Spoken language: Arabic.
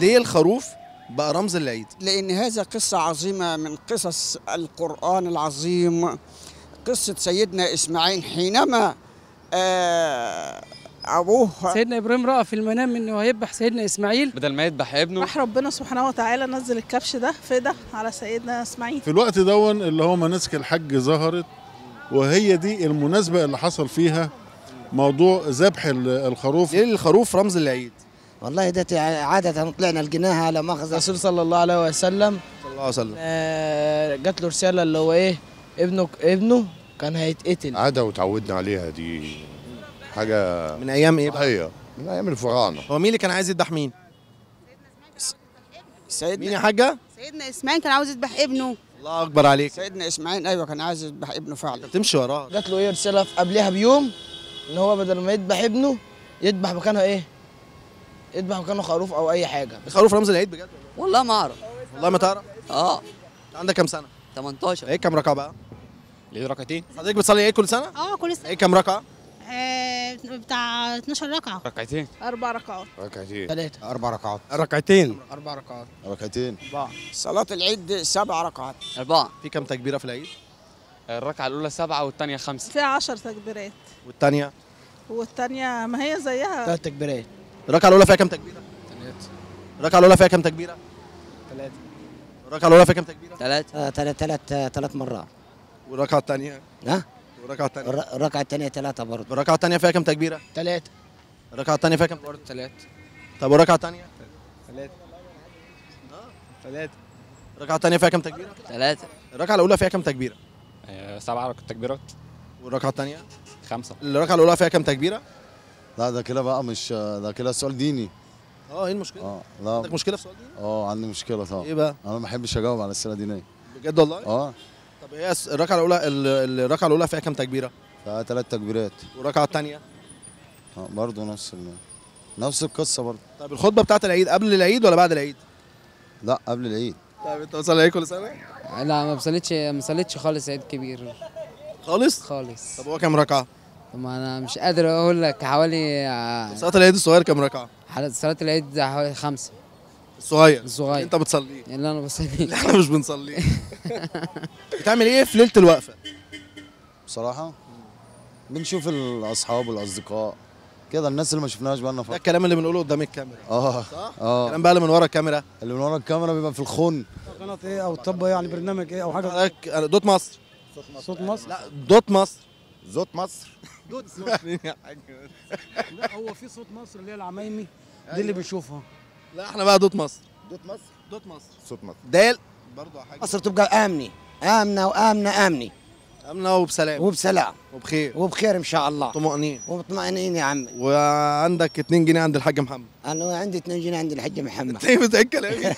ليه الخروف بقى رمز العيد؟ لأن هذا قصة عظيمة من قصص القرآن العظيم، قصة سيدنا إسماعيل حينما أبوه سيدنا إبراهيم رأى في المنام إنه هيذبح سيدنا إسماعيل بدل ما يذبح ابنه. راح ربنا سبحانه وتعالى نزل الكبش ده فدا على سيدنا إسماعيل. في الوقت دون اللي هو مناسك الحج ظهرت، وهي دي المناسبة اللي حصل فيها موضوع ذبح الخروف. ليه الخروف رمز العيد؟ والله ده عادة طلعنا لقيناها على مخزن الرسول صلى الله عليه وسلم. صلى الله عليه وسلم. جات له رسالة اللي هو ايه، ابنه كان هيتقتل. عادة وتعودنا عليها، دي حاجة من ايام ايه؟ صحية من ايام الفراعنة. هو مين اللي كان عايز يذبح مين؟ مين يا حاجة؟ سيدنا اسماعيل كان عاوز يذبح ابنه. الله اكبر عليك. سيدنا إسماعيل أيوه كان عايز يذبح ابنه فعلا. تمشي وراه. جات له ايه رسالة قبلها بيوم ان هو بدل ما يذبح ابنه يذبح مكانه ايه؟ يذبح مكانه خروف او اي حاجة. الخروف رمز العيد بجد؟ والله ما اعرف. والله ما تعرف؟ عندك كام سنة؟ 18. ايه كام ركعة بقى؟ ليه ركعتين؟ حضرتك بتصلي ايه كل سنة؟ كل سنه. ايه كام ركعة؟ بتاع 12 ركعه. ركعتين. 4 ركعات. ركعتين. 3 4 ركعات. ركعتين. 4 ركعات. ركعتين. 4. صلاة العيد 7 ركعات. 4. في كام تكبيرة في العيد؟ الركعة الأولى 7 والثانية 5. فيها 10 تكبيرات. والثانية؟ والثانية ما هي زيها. 3 تكبيرات. الركعة الأولى فيها كام تكبيرة؟ 3. الركعة الأولى فيها كام تكبيرة؟ 3. الركعة الأولى فيها كام تكبيرة؟ 3 مرات. والركعة الثانية؟ ها؟ والركعة الثانية؟ الركعة الثانية 3 برضه. الركعة الثانية فيها كام تكبيرة؟ 3. الركعة الثانية فيها كام؟ برضه 3. طب والركعة الثانية؟ 3. 3. الركعة الثانية فيها كام تكبيرة؟ 3. الركعة الأولى فيها كام تكبيرة؟ 7 تكبيرات. والركعة الثانية؟ 5. الركعة الأولى فيها كام تكبيرة؟ لا ده كده بقى مش ده كده سؤال ديني. ايه المشكلة؟ لا عندك مشكلة في السؤال دي؟ عندي مشكلة طبعا. ايه بقى؟ انا ما بحبش اجاوب على الأسئلة دينية. بجد والله؟ طب هي الركعة الأولى الركعة الأولى فيها كام تكبيرة؟ فيها 3 تكبيرات. والركعة الثانية؟ برضه نفس القصة برضه. طب الخطبة بتاعت العيد قبل العيد ولا بعد العيد؟ لا قبل العيد. طيب انت بتصلي العيد كل سنة؟ لا ما بصليتش خالص عيد كبير خالص؟ خالص. طب هو كام ركعة؟ طب ما انا مش قادر اقول لك، حوالي صلاة العيد الصغير كام ركعة؟ صلاة العيد حوالي 5. الصغير الصغير انت بتصليه؟ اللي انا بصليه. احنا مش بنصليه. بتعمل ايه في ليلة الوقفة؟ بصراحة بنشوف الأصحاب والأصدقاء كده، الناس اللي ما شفناهاش بقالنا ده فترة. الكلام اللي بنقوله قدام الكاميرا. صح؟ الكلام بقى اللي من ورا الكاميرا. اللي من ورا الكاميرا بيبقى في الخن. قناة ايه او طب يعني برنامج ايه او حاجه؟ حضرتك دوت مصر. صوت مصر؟ لا دوت مصر. زوت مصر. دوت مصر. لا هو في صوت مصر اللي هي العمايمي دي اللي بنشوفها. لا احنا بقى دوت مصر. دوت مصر. دوت مصر. صوت مصر. دال برضه حاجة. مصر تبقى آمنة امنه وبسلام وبسلام وبخير ان شاء الله. طمأنين ومطمئنين يا عمي. وعندك 2 جنيه عند الحاج محمد. انا عندي 2 جنيه عند الحاج محمد. طيب زي الكلام.